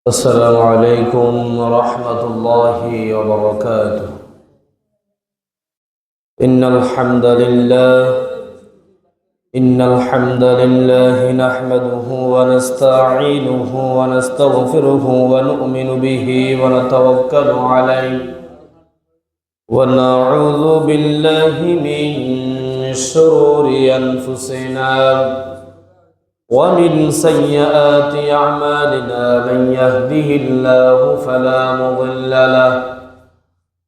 السلام عليكم ورحمة الله وبركاته. إن الحمد لله نحمده ونستعينه ونستغفره ونؤمن به ونتوكل عليه ونعوذ بالله من شرور أنفسنا ومن سيئات أعمالنا. من يهده الله فلا مضل له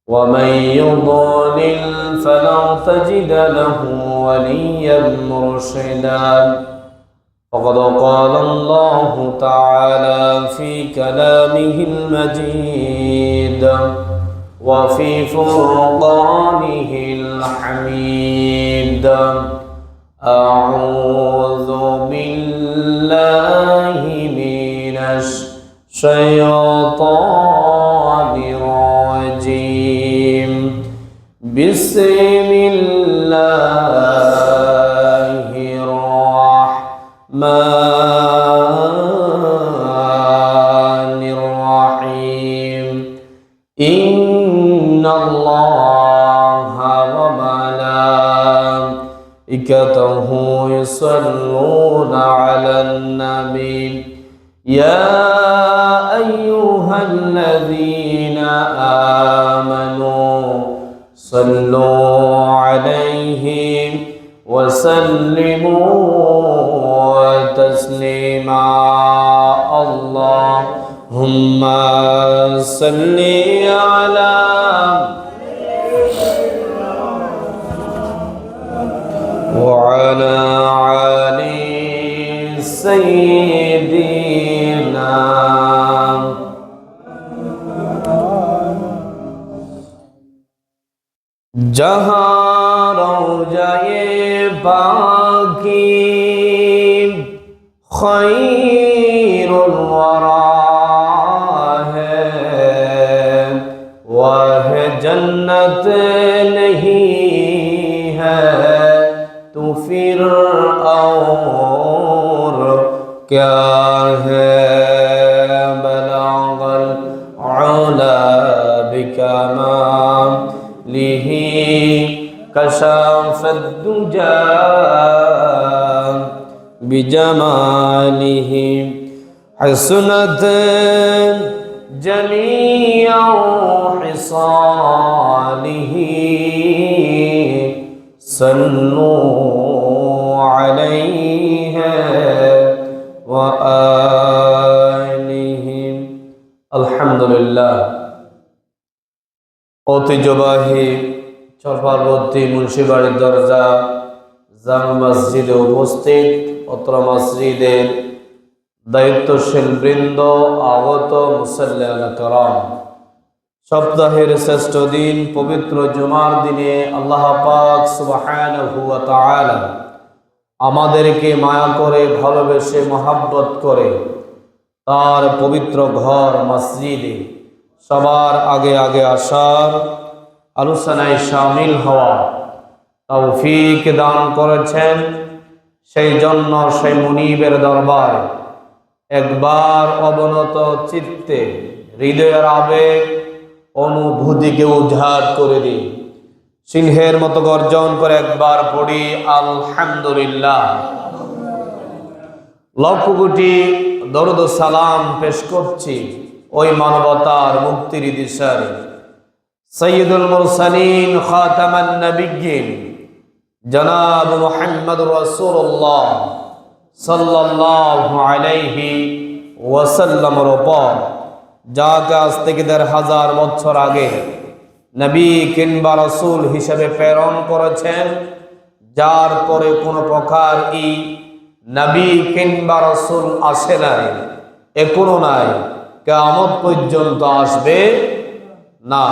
ومن يضلل فلن تجد له وليا مرشدا. فقد قال الله تعالى في كلامه المجيد وفي فرقانه الحميد: أعوذ بالله من الشيطان الرجيم. بسم الله الرحمن الرحيم. إن الله وملائكته يصلون على النبي يا أيها الذين آمنوا صلوا عليه وسلموا تسليما. اللهم صل على وعلى آل سيدنا. जहाँ रोज़ाए बाकी खैरुल वरा है, वह जन्नत नहीं है तो फिर और क्या है। बलागल उला बिकमालिही कशाफद दुजा बिजमालिही हसनत जमीअ हिसालिही सल्लू अलैहि व आलिहि। अल्हम्दुलिल्लाह। ঐতিহ্যবাহী চরপার্বতী মুন্সিবাড়ির দরজা জামে মসজিদে উপস্থিত অত্র মসজিদের দায়িত্বশীল বৃন্দ, আগত মুসাল্লিয়ান কিরাম, সপ্তাহের শ্রেষ্ঠ দিন পবিত্র জুমার দিনে আল্লাহ পাক সুবহানাহু ওয়া তাআলা আমাদেরকে মায়া করে, ভালোবেসে, মহাব্বত করে তার পবিত্র ঘর মসজিদে সবার আগে আগে আসার, আলোচনায় শামিল হওয়া তৌফিক দান করেছেন। সেই জন্য সেই মুনিবের দরবারে একবার অবনত চিত্তে হৃদয়ের আবেগ অনুভূতিকে উজাড় করে দিই। সিংহের মতো গর্জন করে একবার পড়ি আলহামদুলিল্লাহ। লক্ষ কোটি দরুদ ও সালাম পেশ করছি ওই মানবতার মুক্তির দিশারি সৈয়দুল মুরসালিন খাতামান নবিয়্যিন জনাব মুহাম্মদুর রাসূলুল্লাহ সাল্লাল্লাহু আলাইহি ওয়াসাল্লামের উপর, যাকে আজ থেকে ১,৫০০ বছর আগে নবী কিংবা রাসূল হিসেবে প্রেরণ করেছেন, যার পরে কোনো প্রকার নবী কিংবা রাসূল আসে নাই, এখনো নাই, কিয়ামত পর্যন্ত আসবে না।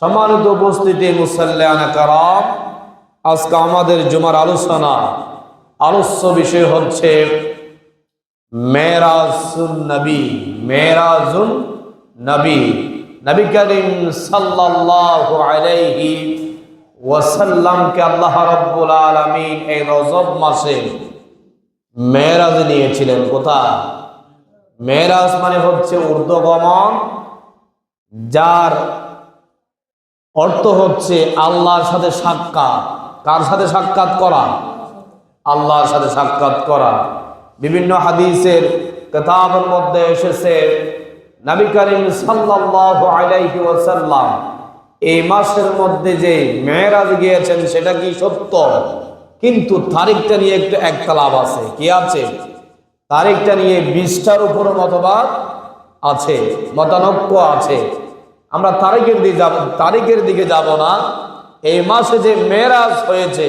সম্মানিত উপস্থিতি মুসাল্লিয়ান কিরাম, আজকে আমাদের জুমার আলোচ্য বিষয় হচ্ছে মেরাজুন নবী। মেরাজুন নবী, নবী করিম সাল্লাল্লাহু আলাইহি ওয়াসাল্লামকে আল্লাহ রাব্বুল আলামিন এই রজব মাসে মেরাজ নিয়েছিলেন। কোথায়? মেরাজ মানে হচ্ছে ঊর্ধ্বগমন, যার অর্থ হচ্ছে আল্লাহর সাথে সাক্ষাৎ। কার সাথে সাক্ষাৎ করা? আল্লাহর সাথে সাক্ষাৎ করা। বিভিন্ন হাদিসের কিতাবের মধ্যে এসেছে নবী করিম সাল্লাল্লাহু আলাইহি ওয়াসাল্লাম এই মাসের মধ্যে যে মেরাজ গিয়েছেন সেটা কি সত্য, কিন্তু তারিখটা নিয়ে একটু একতলাপ আছে। কি আছে? তারিখটা নিয়ে 20টার উপর মতবাদ আছে, মতানৈক্য আছে। আমরা তারিখের দিকে যাব না। এই মাসে যে মেরাজ হয়েছে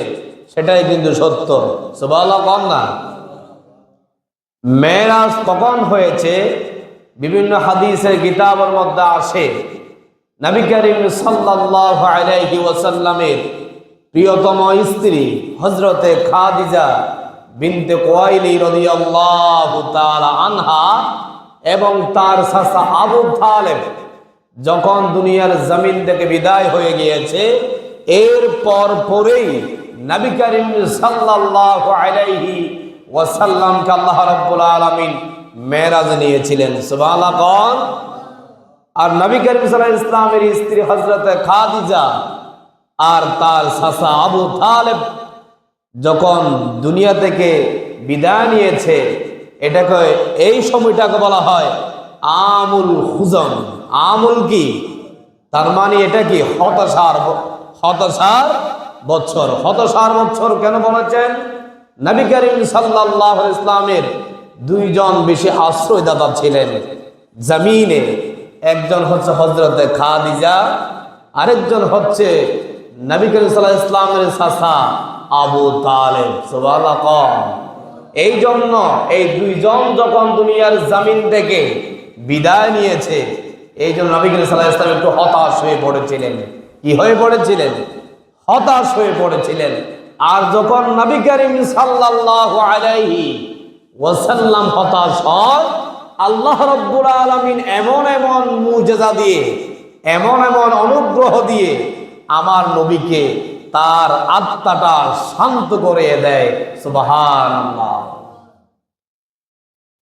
সেটাই কিন্তু সত্য। সুবহানাল্লাহ বল না। মেরাজ কখন হয়েছে? বিভিন্ন হাদিসের কিতাবের মধ্যে আসে নবী করিম সাল্লাল্লাহু আলাইহি ওয়াসাল্লামের প্রিয়তম স্ত্রী হযরতে খাদিজা বিনতে কুয়াইলি রাদিয়াল্লাহু তাআলা আনহা এবং তার চাচা আবু তালেব যখন দুনিয়ার জমিন থেকে বিদায় হয়ে গিয়েছে, এরপর পরেই নবী করিম সাল্লাল্লাহু আলাইহি ওয়াসাল্লামকে আল্লাহ রাব্বুল আলামিন মেরাজ নিয়েছিলেন। সুবহানাল্লাহ। আর নবী করিম সাল্লাল্লাহু আলাইহি ইসলামের স্ত্রী হযরতে খাদিজা আর তার চাচা আবু তালেব যখন দুনিয়া থেকে বিদায় নিয়েছে, এটাকে এই সময়টাকে বলা হয় আমুল হুজন। আমুল কি? তার মানে এটা কি? হতাশার বছর। হতাশার বছর কেন বলেছেন? নবী করিম সাল্লাল্লাহু আলাইহি ইসলামের দুইজন বেশি আশ্রয়দাতা ছিলেন জমিনে। একজন হচ্ছে হযরতে খাদিজা, আরেকজন হচ্ছে নবী করিম সাল্লাল্লাহু আলাইহি ইসলামের চাচা আবু তালেব। সুবহানাল্লাহ। এই জন্য এই দুইজন যখন দুনিয়ার জমিন থেকে বিদায় নিয়েছে, এই জন্য নবী করিম সাল্লাল্লাহু আলাইহি ওয়াসাল্লাম একটু হতাশ হয়ে পড়েছিলেন। কি হয়ে পড়েছিলেন? হতাশ হয়ে পড়েছিলেন। আর যখন নবী করিম সাল্লাল্লাহু আলাইহি ওয়াসাল্লাম হতাশ হয়, আল্লাহ রাব্বুল আলামিন এমন এমন মুজিজা দিয়ে, এমন এমন অনুগ্রহ দিয়ে আমার নবীকে তার আত্মাটা শান্ত করে দেয়। সুবহানাল্লাহ।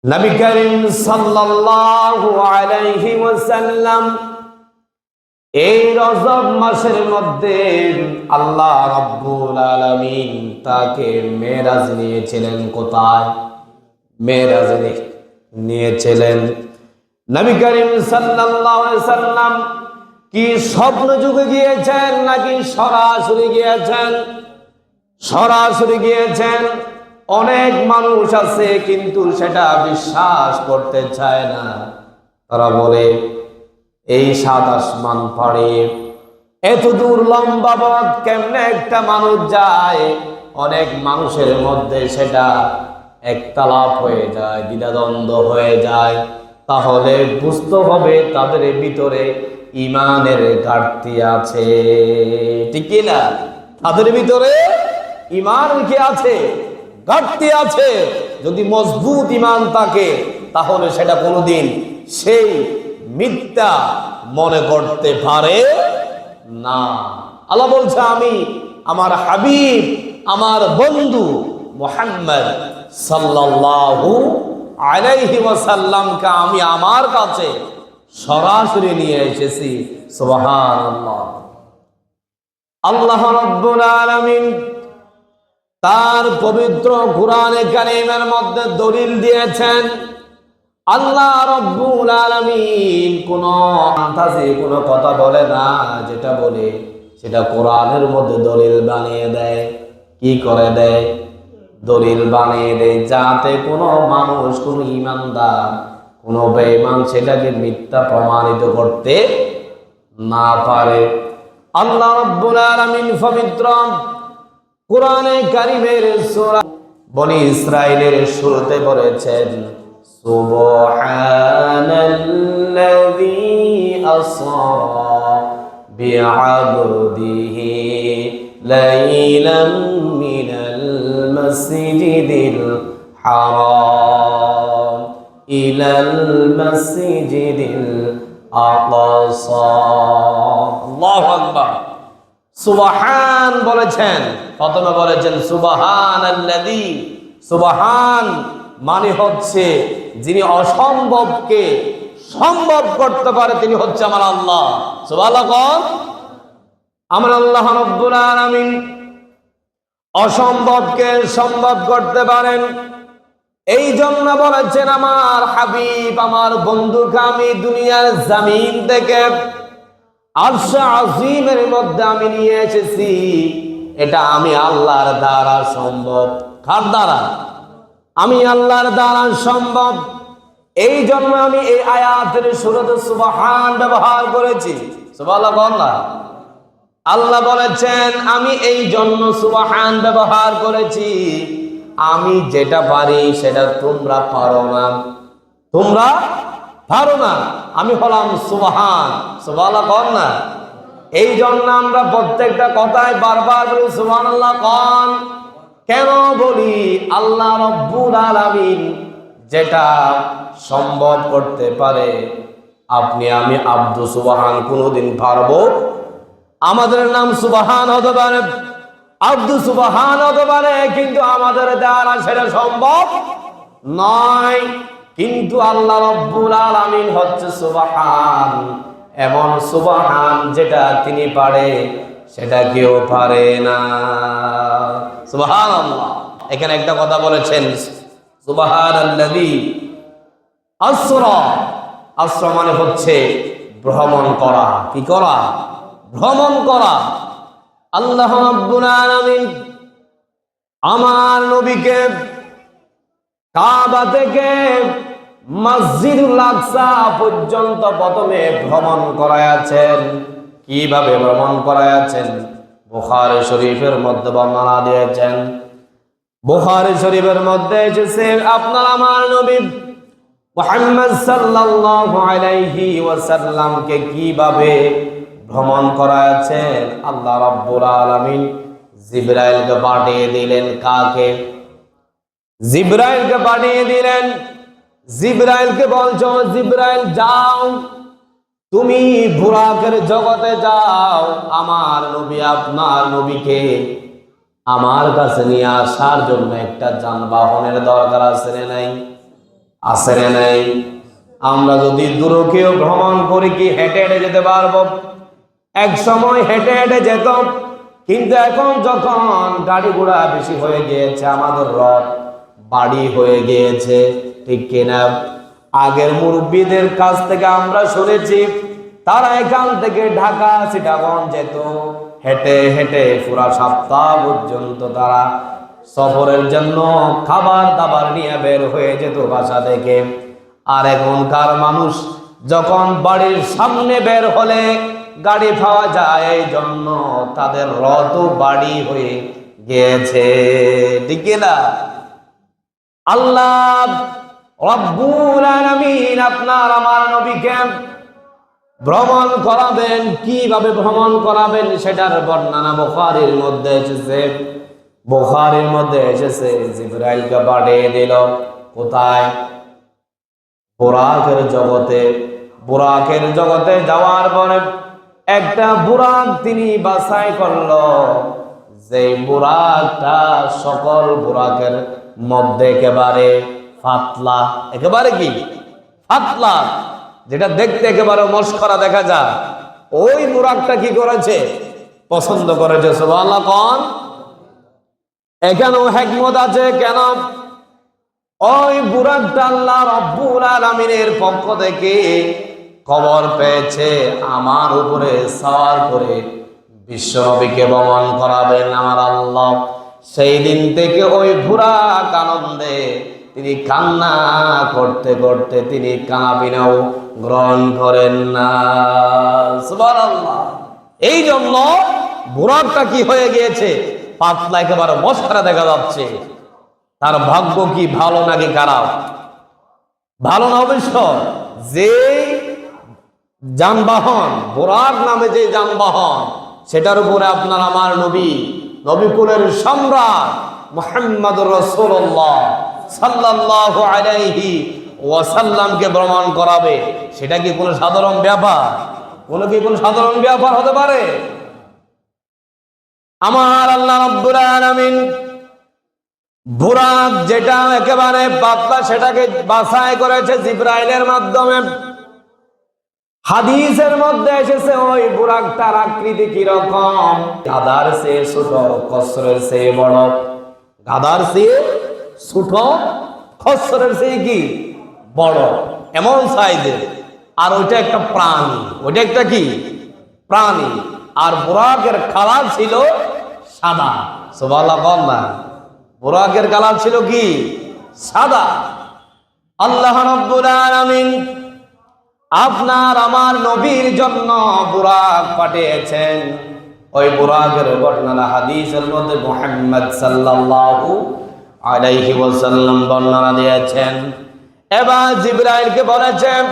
নবী করিম সাল্লাল্লাহু আলাইহি ওয়াসাল্লাম এই রজব মাসের মধ্যে আল্লাহ রাব্বুল আলামিন তাকে মেরাজ নিয়েছিলেন। কোথায়? মেরাজ নিয়েছিলেন। নবী করিম সাল্লাল্লাহু আলাইহি ওয়াসাল্লাম কি স্বপ্ন যুগে গিয়েছেন নাকি সরাসরি গিয়েছেন? সরাসরি গিয়েছেন। অনেক মানুষ আছে কিন্তু সেটা বিশ্বাস করতে চায় না। তারা বলে এই সাত আসমান পাড়ে এত দূর লম্বা পথ কেমনে একটা মানুষ যায়? অনেক মানুষের মধ্যে সেটা একতালাপ হয়ে যায়, দ্বিধাদ্বন্দ্ব হয়ে যায়। তাহলে বুঝতে হবে তাদের ভিতরে ইমানের ঘাটতি আছে। ঠিক কি না? তাদের ভিতরে ইমান কি আছে? ঘাটতি আছে। যদি মজবুত ইমান থাকে তাহলে সেটা কোনোদিন সেই মিথ্যা মনে করতে পারে না। আল্লাহ বলছে, আমি আমার হাবিব, আমার বন্ধু মুহাম্মদ সাল্লাল্লাহু আলাইহি ওয়াসাল্লামকে আমি আমার কাছে সরাসরি নিয়ে এসেছি। সুবহানাল্লাহ। আল্লাহ রাব্বুল আলামিন তার পবিত্র কোরআনে কারীমের মধ্যে দলিল দিয়েছেন। আল্লাহ রাব্বুল আলামিন কোন আন্তাজে কোনো কথা বলে না, যেটা বলে সেটা কোরআনের মধ্যে দলিল বানিয়ে দেয়। কি করে দেয়? দলিল বানিয়ে দেয়, যাতে কোনো মানুষ, কোনো ঈমানদার, কোনো বেঈমান সেটাকে মিথ্যা প্রমাণিত করতে না পারে। আল্লাহ রাব্বুল আলামিন পবিত্র কোরআনে কারীমের সূরা বনি ইসরাঈলের শুরুতে বলেছেন, সুবহানাল্লাযী আসরা বিআবদিহি লাইলাম মিনাল মাসজিদিল হারাম ইলাল মাসজিদিল আকসা। আল্লাহু আকবার। সুবহান বলেছেন, প্রথমে বলেছেন সুবহানাল্লাযী। সুবহান মানে হচ্ছে যিনি অসম্ভবকে সম্ভব করতে পারে তিনি হচ্ছে আমার আল্লাহ। সুবহানাল্লাহ। আমার আল্লাহ রাব্বুল আলামিন অসম্ভবকে সম্ভব করতে পারেন। এই জন্য বলেছেন আমার হাবিব, আমার বন্ধুকে আমি দুনিয়ার জমিন থেকে আরশ আজিমের মধ্যে আমি নিয়ে এসেছি। এটা আমি আল্লাহর দ্বারা সম্ভব। কার দ্বারা? আমি আল্লাহর দ্বারা সম্ভব। এই জন্য আমি এই আয়াতের শুরুতে সুবহান ব্যবহার করেছি। সুবহানাল্লাহ। আল্লাহ বলেছেন আমি এই জন্য সুবহান ব্যবহার করেছি, আমি যেটা পারি সেটা তোমরা পারো না, তোমরা পারো না। আমি হলাম সুবহান। সুবহানাল্লাহ। এই জন্য আমরা প্রত্যেকটা কথায় বারবার বলি সুবহানাল্লাহ কোন। কেন বলি? আল্লাহ রাব্বুল আলামিন যেটা সম্ভব করতে পারে, আপনি আমি আব্দু সুবহান কোনোদিন পারবো? আমাদের নাম সুবহান হতে পারে, আব্দু সুবহান হতে পারে, কিন্তু আমাদের দ্বারা সেটা সম্ভব নয়। কিন্তু আল্লাহ রাব্বুল আলামিন হচ্ছে সুবহান, এমন সুবহান যেটা তিনি পারে সেটা কেউ পারে না। সুবহানাল্লাহ। এখানে একটা কথা বলেছেন সুবহানাল্লাযী আসরা। আসরা মানে হচ্ছে ভ্রমণ করা। কি করা? ভ্রমণ করা। আল্লাহ রাব্বুল আলামিন আমার নবীকে কাবা থেকে মসজিদুল আকসা পর্যন্ত প্রথমে ভ্রমণ করায়াছেন। কিভাবে ভ্রমণ করায়াছেন? বুখারী শরীফের মধ্যে বর্ণনা দিয়েছেন। বুখারী শরীফের মধ্যে এসেছে আপনার আমার নবী মুহাম্মদ সাল্লাল্লাহু আলাইহি ওয়াসাল্লামকে কিভাবে ভ্রমণ করায়াছেন। আল্লাহ রাব্বুল আলামিন জিবরাইলকে পাঠিয়ে দিলেন। কাকে? জিবরাইলকে পাঠিয়ে দিলেন। জিবরাইলকে বলছো জিবরাইল যাও, তুমি বুরাকের জগতে যাও, আমার নবী আপনার নবীকে আমার কাছে নিয়ে আসার জন্য একটা যানবাহনের দরকার আছে না নাই? আছে না নাই? আমরা যদি দূরকেও ভ্রমণ করি কি হেঁটে হেঁটে যেতে পারবো? এক সময় হেঁটে হেঁটে যেত, কিন্তু এখন যখন গাড়ি ঘোড়া বেশি হয়ে গিয়েছে, আমাদের রথ বাড়ি হয়ে গিয়েছে, ঠিক কিনা? আগের মুরব্বীদের কাছ থেকে আমরা শুনেছি তারা এখান থেকে ঢাকা চিটাগং যেত হেঁটে হেঁটে পুরা সপ্তাহ পর্যন্ত। তারা সফরের জন্য খাবার দাবার নিয়ে বের হয়ে যেত বাসা থেকে। আর এখনকার মানুষ যখন বাড়ির সামনে বের হলে গাড়ি পাওয়া যায়, এই জন্য তাদের রথ বাড়ি হয়ে গিয়েছে, ঠিক না? আল্লাহ রাব্বুল আলামিন আপনার আমার নবীকে ভ্রমণ করাবেন। কিভাবে ভ্রমণ করাবেন সেটার বর্ণনা বুখারীর মধ্যে এসেছে। বুখারীর মধ্যে এসেছে জিবরাইলকে পাঠিয়ে দিল কোথায়? বুরাকের জগতে। বুরাকের জগতে যাওয়ার পরে একটা বুরাক তিনি বাছাই করলো, যে বুরাকটা সকল বুরাকের মধ্যে একেবারে পাতলা। একেবারে কি? পাতলা, যেটা দেখতে একেবারে মস্করা দেখা যায়। ওই বুরাকটা কি করেছে? পছন্দ করেছে। সুবহানাল্লাহ কোন। এখানেও হিকমত আছে। কেন? ওই বুরাকটা আল্লাহ রাব্বুল আলামিনের পক্ষ থেকে খবর পেয়েছে আমার উপরে সওয়ার করে বিশ্বনবীকে ভ্রমণ করাবেন আমার আল্লাহ। সেই দিন থেকে ওই বুরাক আনন্দে তিনি কান্না করতে করতে তিনি কানাপিনাও গ্রহণ করেন না। সুবহানাল্লাহ। এই জন্য বুরাকটা কি হয়ে গিয়েছে? পাতলা, একেবারে মস্করা দেখা যাচ্ছে। তার ভাগ্য কি ভালো নাকি খারাপ? ভালো না অবশ্য। যে যানবাহন বুরাক নামে যে যানবাহন, সেটার উপরে আপনার আমার নবী, নবীকুলের সম্রাট মুহাম্মদুর রাসূলুল্লাহ সাল্লাল্লাহু আলাইহি ওয়াসাল্লামকে ভ্রমণ করাবে, সেটা কি কোনো সাধারণ ব্যাপার? কোনো সাধারণ ব্যাপার হতে পারে? আমার আল্লাহ রাব্বুল আলামিন বুরাক যেটা একেবারে পাতলা সেটাকে বাছাই করেছে জিবরাইলের মাধ্যমে। হাদিসের মধ্যে এসেছে ওই বুরাকটার আকৃতি কিরকম, গাধার চেয়ে ছোট, খচ্চরের চেয়ে বড়। গাধার চেয়ে ছোট, খচ্চরের চেয়ে কি বড়, এমন সাইজের। আর ওইটা একটা প্রাণী, ওইটা একটা কি প্রাণী। আর বুরাকের কালার ছিল সাদা। সুবহানাল্লাহ বল না, বুরাকের কালার ছিল কি সাদা। আল্লাহ রাব্বুল আলামিন আপনার আমার নবীর জন্য বুরাক পাঠিয়েছেন। ওই বুরাকের বর্ণনা হাদিসের মধ্যে মুহাম্মদ সাল্লাল্লাহু আলাইহি ওয়াসাল্লাম বর্ণনা দিয়েছেন। এবার জিবরাইলকে বলেছেন,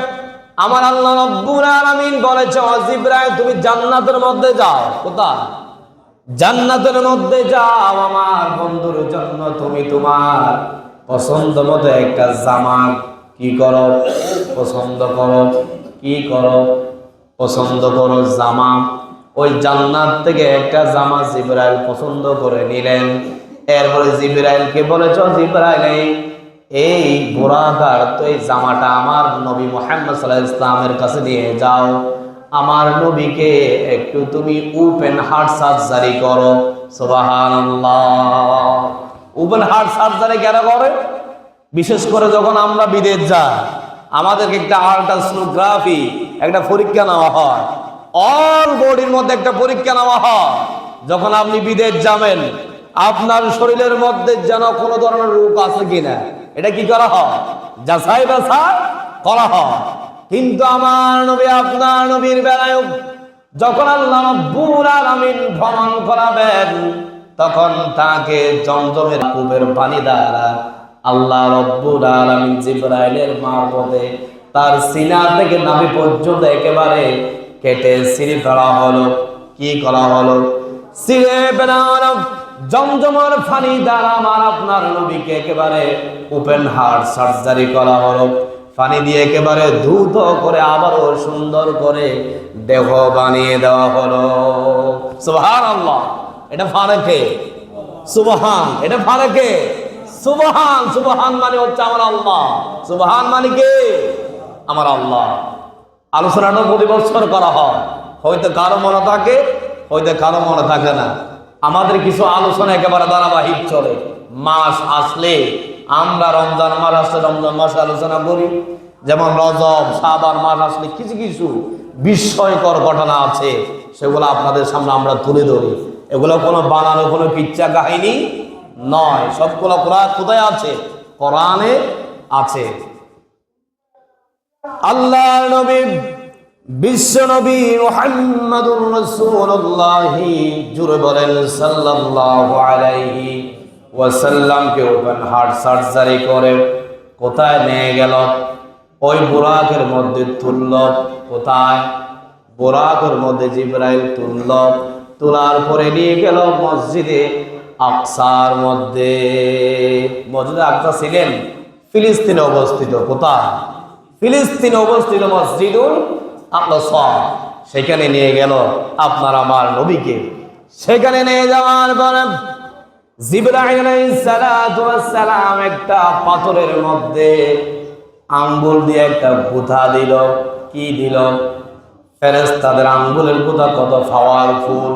আমার আল্লাহ রাব্বুল আলামিন বলেছে, ও জিবরাইল তুমি জান্নাতের মধ্যে যাও। কোথায়? জান্নাতের মধ্যে যাও। আমার বন্ধুর জন্য তুমি তোমার পছন্দ মতো একটা জামা কি করো, পছন্দ করো। কি করো? পছন্দ করো জামা। ওই জান্নাত থেকে একটা জামা জিবরাইল পছন্দ করে নিলেন। এরপরে জিবরাইলকে বলেছ, জিবরাইল এই বুরাকার তো এই জামাটা আমার নবী মুহাম্মদ সাল্লাল্লাহু আলাইহি ওয়াসাল্লামের কাছে নিয়ে যাও। আমার নবীকে একটু তুমি ওপেন হার্ট সার্জারি করো। সুবহানাল্লাহ। ওপেন হার্ট সার্জারি কেন করে? বিশেষ করে যখন আমরা বিদেশ যাই, আমাদেরকে একটা আল্ট্রাসোনোগ্রাফি একটা পরীক্ষা নেওয়া হয়, অল বডির মধ্যে একটা পরীক্ষা নেওয়া হয়। যখন আপনি বিদেশ যাবেন, আপনার শরীরের মধ্যে যেন কোনো ধরনের রোগ আছে কিনা এটা কি করা হয়, যাচাই বাছাই করা হয়। কিন্তু আমার নবী, আপনার নবীর বেলায় যখন আল্লাহ রাব্বুল আলামিন ভ্রমণ করাবেন, তখন তাকে জমজমের কূপের পানি দ্বারা আল্লাহ রাব্বুল আলামিন জিবরাইলের মারফতে তার সিনা থেকে নাভি পর্যন্ত একেবারে কেটে ছিঁড়ে ফেলা হলো। কি করা হলো? ছিঁড়ে ফেলা হলো। জমজমের পানি দ্বারা আমার আপনার নবীকে একেবারে ওপেন হার্ট সার্জারি করা হলো। পানি দিয়ে একেবারে দ্রুত করে আবারও সুন্দর করে দেহ বানিয়ে দেওয়া হলো। সুবহানাল্লাহ। এটা ফারেকে সুবহান, এটা ফারেকে সুবহান। সুবহান মানে হচ্ছে আমার আল্লাহ। সুবহান মানে কে? আমার আল্লাহ। আলোচনাটা পরিবর্তন করা হয়, হয়তো কারো মনে থাকে, হয়তো কারো মনে থাকে না। আমাদের কিছু আলোচনা একেবারে ধারাবাহিক চলে। মাস আসলে আমরা রমজান মাস আসলে রমজান মাসে আলোচনা করি, যেমন রজব শাবান মাস আসলে কিছু কিছু বিস্ময়কর ঘটনা আছে, সেগুলো আপনাদের সামনে আমরা তুলে ধরি। এগুলো কোনো বানানো কোনো কিচ্ছা কাহিনী নয়, সবগুলো কোরআন কোথায় আছে? কোরআনে আছে। আল্লাহর নবী বিশ্ব নবী মুহাম্মদুর রাসূলুল্লাহ, জুড়ে বলেন সাল্লাল্লাহু আলাইহি ওয়াসাল্লামকে ওপেন হার্ট সার্জারি করে কোথায় নিয়ে গেল? ওই বুরাকের মধ্যে তুলল। কোথায়? বুরাকের মধ্যে জিবরাইল তুলল। তোলার পরে নিয়ে গেল মসজিদে আকসার মধ্যে। মসজিদে আকসা ছিলেন ফিলিস্তিনে অবস্থিত। কোথায়? ফিলিস্তিনে অবস্থিত মসজিদুল আকসা। সেখানে নিয়ে গেল আপনার আমার নবীকে। সেখানে নিয়ে যাওয়ার পরে জিবরাইল আলাইহিস সালাতু ওয়াস সালাম একটা পাথরের মধ্যে আঙ্গুল দিয়ে একটা গুঁথা দিল। কি দিল? ফেরেশতাদের আঙ্গুলের গুঁথা কত পাওয়ারফুল।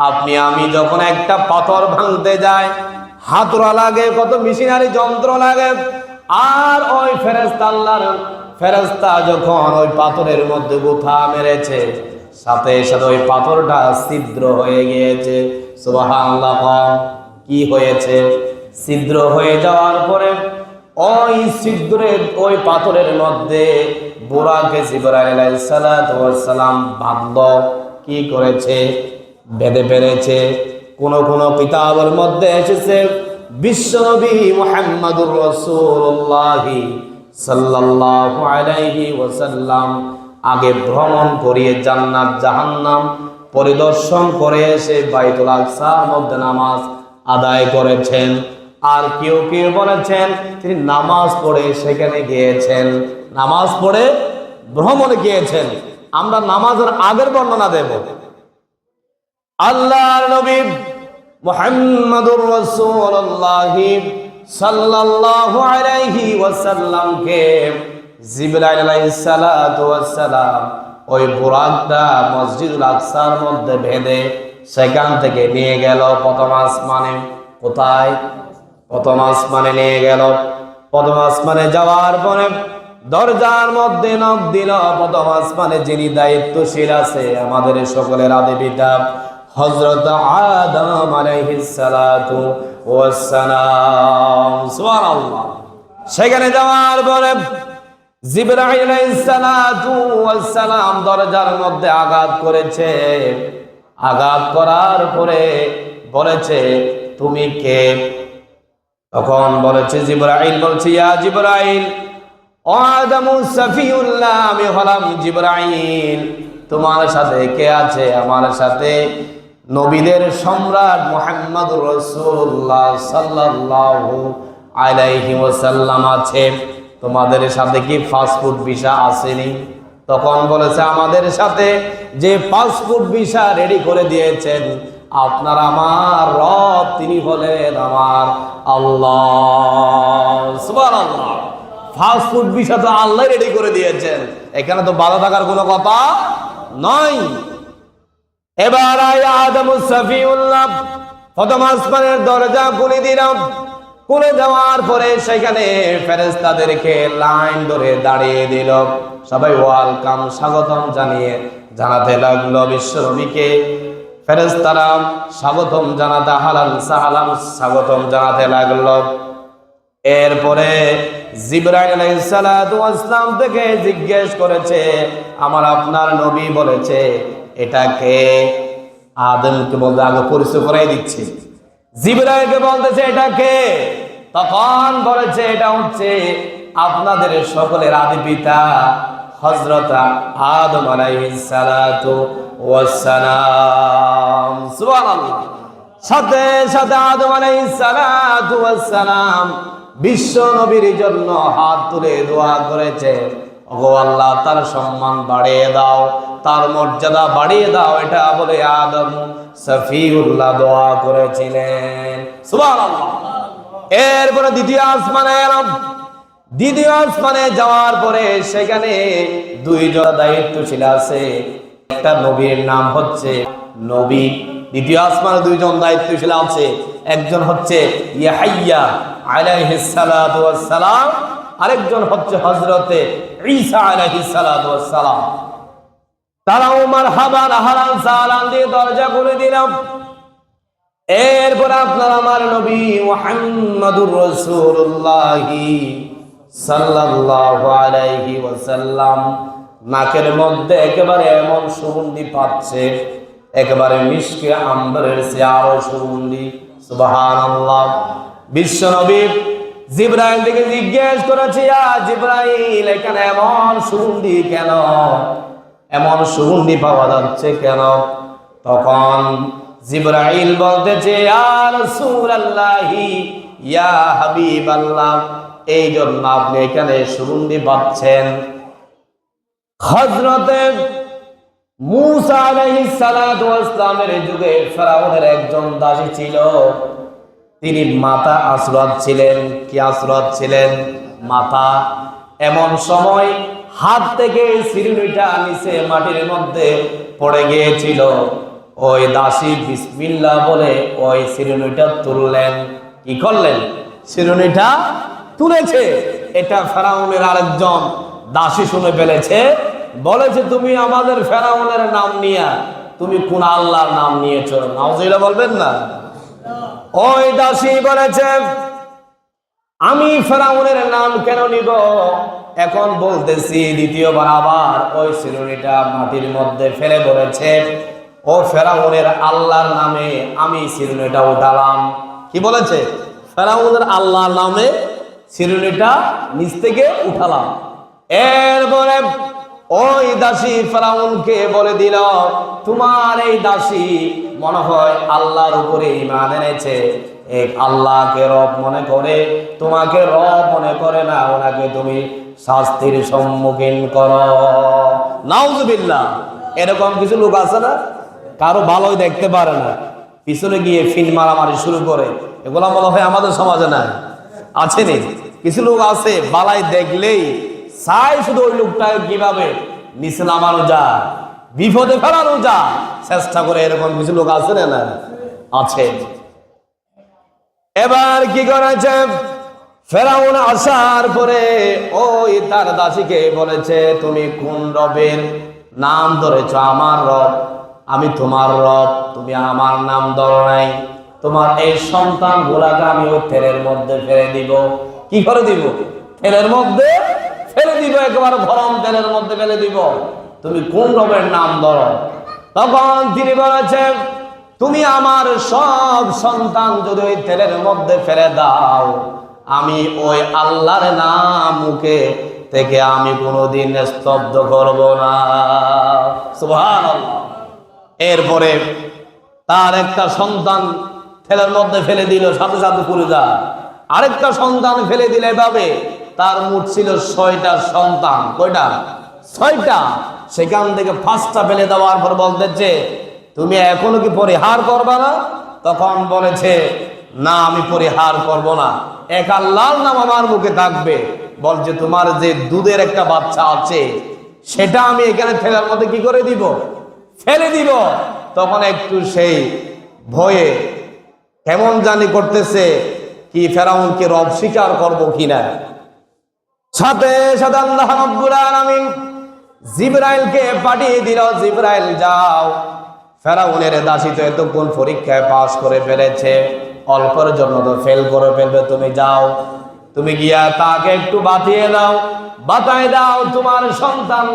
আপনি আমি যখন একটা পাথর ভাঙতে যাই, হাতুড়া লাগে, কত মেশিনারি যন্ত্র লাগে। আর ওই ফেরেশতা, আল্লাহর ফেরেশতা যখন ওই পাথরের মধ্যে গুঁথা মেরেছে, সাথে সাথে ওই পাথরটা ছিদ্র হয়ে গিয়েছে। সুবহানাল্লাহ। কি হয়েছে? ছিদ্র হয়ে যাওয়ার পরে ওই ছিদ্রের ওই পাথরের মধ্যে বুরাকে জিবরাইল আলাইহিস সালাতু ওয়াস সালাম বাঁধল। কি করেছে? বেঁধে ফেলেছে। কোন কোন কিতাবের মধ্যে এসেছে বিশ্বনবী মুহাম্মদুর রাসূলুল্লাহ সাল্লাল্লাহু আলাইহি ওয়াসাল্লাম আগে ভ্রমণ করিয়ে জান্নাত জাহান্নাম পরিদর্শন করে এসে বাইতুল আকসার মধ্যে নামাজ আদায় করেছেন। আর কেউ কেউ বলেছেন তিনি নামাজ পড়ে সেখানে গিয়েছেন, নামাজ পড়ে ভ্রমণে গিয়েছেন। আমরা নামাজের আগের বর্ণনা দেব। আল্লাহর নবী মুহাম্মদুর রাসূলুল্লাহ সাল্লাল্লাহু আলাইহি ওয়াসাল্লামকে জিবরাইল আলাইহিস সালাতু ওয়াস সালাম ওই বুরাকটা মসজিদুল আকসার মধ্যে বেঁধে সেখান থেকে নিয়ে গেল প্রথম আসমানে। কোথায়? প্রথম আসমানে নিয়ে গেল। প্রথম আসমানে যাওয়ার পরে দরজার মধ্যে নক দিল। প্রথম আসমানে যিনি দায়িত্বশীল আছে আমাদের সকলের আদি পিতা হযরত আদম আলাইহিস সালাতু ওয়াস সালাম। সুবহানাল্লাহ। সেখানে যাওয়ার পরে জিবরাইল আলাইহিস সালাতু ওয়াস সালাম দরজার মধ্যে আঘাত করেছে। আঘাত করার পরে বলেছে তুমি কে? তখন বলেছে জিবরাইল, বলছে ইয়া জিবরাইল ও আদমু সফিউল্লাহ, আমি হলাম জিবরাইল। তোমার সাথে কে আছে? আমার সাথে নবীদের সম্রাট মুহাম্মদুর রাসূলুল্লাহ সাল্লাল্লাহু আলাইহি ওয়াসাল্লাম আছে। তোমাদের সাথে কি পাসপোর্ট ভিসা আসেনি? তখন বলেছে আমাদের সাথে যে পাসপোর্ট ভিসা রেডি করে দিয়েছেন আপনার আমার রব, তিনি হলেন আমার আল্লাহ। সুবহানাল্লাহ। পাসপোর্ট ভিসা তো আল্লাহ রেডি করে দিয়েছেন, এখানে তো বাধা থাকার কোনো কথা নয়। এবার আদম সফিউল্লাহ প্রথম আসমানের দরজা খুলে দিলাম। খুলে দেওয়ার পরে সেখানে ফেরেশতাদেরকে লাইন ধরে দাঁড়িয়ে দিল। সবাই ওয়েলকাম, স্বাগতম জানাতে লাগলো বিশ্বনবীকে। ফেরেশতারা স্বাগতম জানাতে হালাল সালাম স্বাগতম জানাতে লাগলো। এরপরে জিবরাইল আলাইহিস সালাতু ওয়াস সালাম থেকে জিজ্ঞেস করেছে আমার আপনার নবী বলেছে এটা কে? আদমকে বলতে আগে পরিচয় করাই দিচ্ছে। জিবরাইলকে বলতেছে এটা কে? তখন বলেছে এটা হচ্ছে আপনাদের সকলের আদি পিতা হযরত আদম আলাইহিস সালাতু ওয়াস সালাম। সুবহানাল্লাহ। সাথে সাথে আদম আলাইহিস সালাতু ওয়াস সালাম বিশ্ব নবীর জন্য হাত তুলে দোয়া করেছে, ওগো আল্লাহ তার সম্মান বাড়িয়ে দাও, তার মর্যাদা বাড়িয়ে দাও, এটা বলে আদম সফিউল্লাহ দোয়া করেছিলেন। সুবহানাল্লাহ। এরপরে দ্বিতীয় আসমানে এলাম। দ্বিতীয় আসমানে যাওয়ার পরে সেখানে দুইজন দায়িত্বশীল আছে। একটা নবীর নাম হচ্ছে নবী। দ্বিতীয় আসমানে দুইজন দায়িত্বশীল আছে, একজন হচ্ছে ইয়াহইয়া আলাইহিস সালাতু ওয়াস সালাম, আরেকজন হচ্ছে হযরতে ঈসা আলাইহিস সালাতু ওয়াস সালাম। তারাও মারহাবান আহলান সালাম দিয়ে দরজা খুলে দিলাম। এরপর আপনার আমার নবী মুহাম্মদুর রাসূলুল্লাহ সাল্লাল্লাহু আলাইহি ওয়াসাল্লাম নাকের মধ্যে একেবারে এমন সুগন্ধি পাচ্ছে, একেবারে মিশকে আম্বরের চেয়ে আরো সুগন্ধি। সুবহানাল্লাহ। বিশ্ব নবী জিবরাইল থেকে জিজ্ঞেস করেছে ইয়া জিবরাইল এখানে এমন সুগন্ধি কেন? এমন সুগন্ধি পাওয়া যাচ্ছে কেন? তখন জিবরাইল বলতেছে ইয়া রাসূলুল্লাহি ইয়া হাবিবাল্লাহ, এই জন্য আপনি এখানে সুগন্ধি পাচ্ছেন। হযরতে মূসা আলাইহিস সালাতু ওয়াস সালামের যুগে ফেরাউনের একজন দাসী ছিল, তিনি মাথা আসরাত ছিলেন। কি আসরাত ছিলেন? মাথা। এমন সময় হাত থেকে চিরুনিটা নিচে মাটির মধ্যে পড়ে গিয়েছিল। ওই দাসী বিসমিল্লাহ বলে ওই চিরুনিটা তুললেন। কি করলেন? চিরুনিটা তুলেছে। এটা ফেরাউনের আরেকজন দাসী শুনে ফেলেছে, বলেছে তুমি আমাদের ফেরাউনের নাম নিয়া তুমি কোন আল্লাহর নাম নিয়েছো? নাউজুবিল্লাহ বলবেন না। ওই দাসী বলেছে আমি ফেরাউনের নাম কেন নিব? এখন বলতেছি দ্বিতীয়বার আবার ওই চিরুনিটা মাটির মধ্যে ফেলে বলেছে ও ফেরাউনের আল্লাহর নামে আমি চিরুনিটা উঠালাম। কি বলেছে? ফেরাউনের আল্লাহর নামে চিরুনিটা নিচ থেকে উঠালাম। এরপরে ওই দাসী ফেরাউনকে বলে দিল তোমার এই দাসী মনে হয় আল্লাহর উপরে ঈমান এনেছে, এক আল্লাহকে রব মনে করে, তোমাকে রব মনে করে না, ওনাকে তুমি শাস্তির সম্মুখীন করো। নাউজুবিল্লাহ। এরকম কিছু লোক আছে না, কারো ভালোই দেখতে পারে না, পিছনে গিয়ে ফিন মারামারি শুরু করে, এগুলা মনে হয় আমাদের সমাজে নাই। আছেনি? কিছু লোক আছে বালাই দেখলেই চাই শুধু ওই লোকটাকে কিভাবে নিচে নামানো যায়, বিপদে ফেলানো যায়, চেষ্টা করে। এরকম কিছু লোক আছে না? আছে। এবার কি করেছে ফেরাউন? আসার পরে ওই তার দাসীকে বলেছে, তুমি কোন রবের নাম ধরেছ? আমার রব, আমি তোমার রব, তুমি আমার নাম ধরো নাই। তোমার এই সন্তান গুলাকে আমি ওই তেলের মধ্যে ফেলে দিব। কি করে দিব? তেলের মধ্যে ফেলে দিব, একেবারে গরম তেলের মধ্যে ফেলে দিব। তুমি কোন রবের নাম ধরো? তখন তিনি বলেছেন, তুমি আমার সব সন্তান যদি ওই তেলের মধ্যে ফেলে দাও, আমি ওই আল্লাহর নাম মুখে থেকে আমি কোনোদিন স্তব্ধ করব না। সুবহানাল্লাহ। এরপরে তার একটা সন্তান তেলের মধ্যে ফেলে দিল, সাথে সাথে পুড়ে যায়। আরেকটা সন্তান ফেলে দিলে এভাবে তার মোট ছিল 6টা সন্তান। কয়টা? 6টা। সেখান থেকে 5টা ফেলে দেওয়ার পর বলতেছে, তুমি এখনো কি পরিহার করবা না? তখন বলেছে, না আমি পরিহার করব না, এক আল্লাহর নাম আমার মুখে থাকবে। বলছে, তোমার যে দুধের একটা বাচ্চা আছে সেটা আমি এখানে ফেলার মধ্যে কি করে দিব? ফেলে দিব। তখন একটু সেই ভয়ে কেমন জানি করতেছে, কি ফেরাউনকে রব স্বীকার করবো কিনা। সাথে সাথে আল্লাহ রাব্বুল আলামিন জিবরাইলকে পাঠিয়ে দিল, জিবরাইল যাও, ফেরাউনের দাসী তো এতক্ষণ পরীক্ষায় পাস করে ফেলেছে, অল্পের জন্য তো ফেল করে ফেলবে, তুমি যাও, তুমি গিয়া তাকে একটু বাতিয়ে দাও, বাতায় দাও, তোমার সন্তান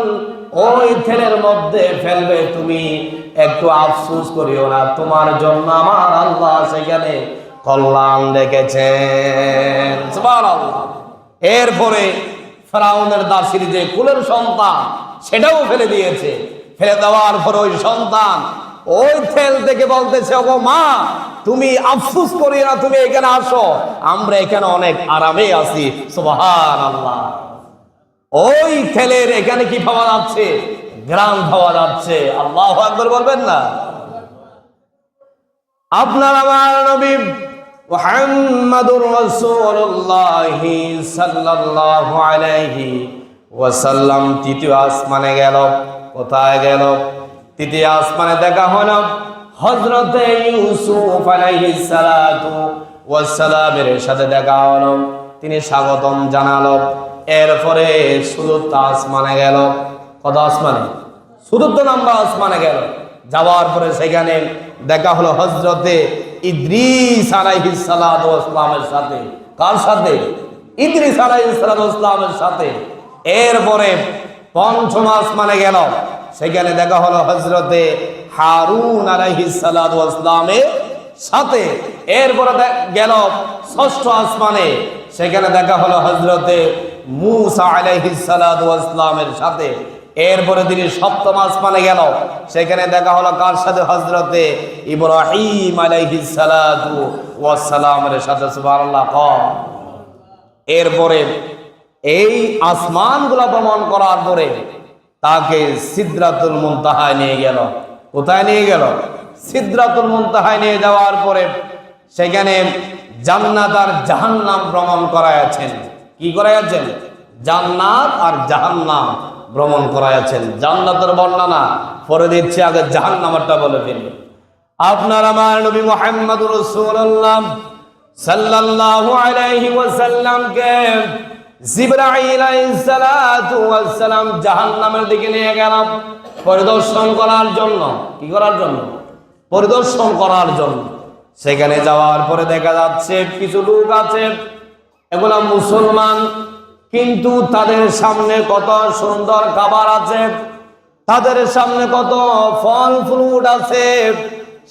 ওই তেলের মধ্যে ফেলবে, তুমি একটু আফসোস করিও না, তোমার জন্য আমার আল্লাহ সেখানে কল্যাণ রেখেছেন। সুবহানাল্লাহ। এরপরে ফেরাউনের দাসীর যে কুলের সন্তান সেটাও ফেলে দিয়েছে। ফেলে দেওয়ার পর ওই সন্তান ওই তেল থেকে বলতেছে, ওগো মা, তুমি আফসোস করি না, তুমি এখানে আসো, আমরা এখানে অনেক আরামে আছি। সুবহানাল্লাহ। ওই তেলের এখানে কি পাওয়া যাচ্ছে? ঘ্রাণ পাওয়া যাচ্ছে। আল্লাহু আকবার বলবেন না? আপনার আমার নবী মুহাম্মাদুর রাসূলুল্লাহ সাল্লাল্লাহু আলাইহি ওয়াসাল্লাম তৃতীয় আসমানে গেল। কোথায় গেল? তৃতীয় আসমানে দেখা হলো হযরতে ইউসুফ আলাইহিস সালাতু ওয়াস সালামের সাথে দেখা হলো, তিনি স্বাগতম জানালো। এরপরে চতুর্থ আসমানে গেল। কত আসমানে? চতুর্থ নম্বর আসমানে গেল। যাওয়ার পরে সেখানে দেখা হলো হযরতে ইদ্রিস আলাইহিস সালাতু ওয়াস সালামের সাথে। কার সাথে? ইদ্রিস আলাইহিস সালাতু ওয়াস সালামের সাথে। এরপরে পঞ্চম আসমানে গেল, সেখানে দেখা হলো হযরতে হারুন আলাইহিস সালাতু ওয়াস সালামের সাথে। এরপরে গেল ষষ্ঠ আসমানে, সেখানে দেখা হলো হযরতে মূসা আলাইহিস সালাতু ওয়াস সালামের সাথে। এরপরে তিনি সপ্তম আসমানে গেল, সেখানে দেখা হলো কার সাথে? হযরতে ইব্রাহিম আলাইহিস সালাতু ওয়াস সালামের সাথে। সুবহানাল্লাহ। এরপরে এই আসমানগুলো ভ্রমণ করার পরে তাকে সিদরাতুল মুনতাহায় নিয়ে গেল। কোথায় নিয়ে গেল? সিদরাতুল মুনতাহায় নিয়ে যাওয়ার পরে সেখানে জান্নাত আর জাহান্নাম ভ্রমণ করায়াছেন। কি করায়াছেন? জান্নাত আর জাহান্নাম ভ্রমণ করায়াছেন। জান্নাতের বর্ণনা পরে দিচ্ছি, আগে জাহান্নামেরটা বলে ফেলি। আপনার আমার নবী মুহাম্মদুর রাসূলুল্লাহ সাল্লাল্লাহু আলাইহি ওয়াসাল্লামকে জিবরাইল আলাইহিস সালাতু ওয়াস সালাম জাহান্নামের দিকে নিয়ে গেল পরিদর্শন করার জন্য। কি করার জন্য? পরিদর্শন করার জন্য। সেখানে যাওয়ার পরে দেখা যাচ্ছে কিছু লোক আছে, এগুলা মুসলমান, কিন্তু তাদের সামনে কত সুন্দর খাবার আছে, তাদের সামনে কত ফল ফ্রুট আছে,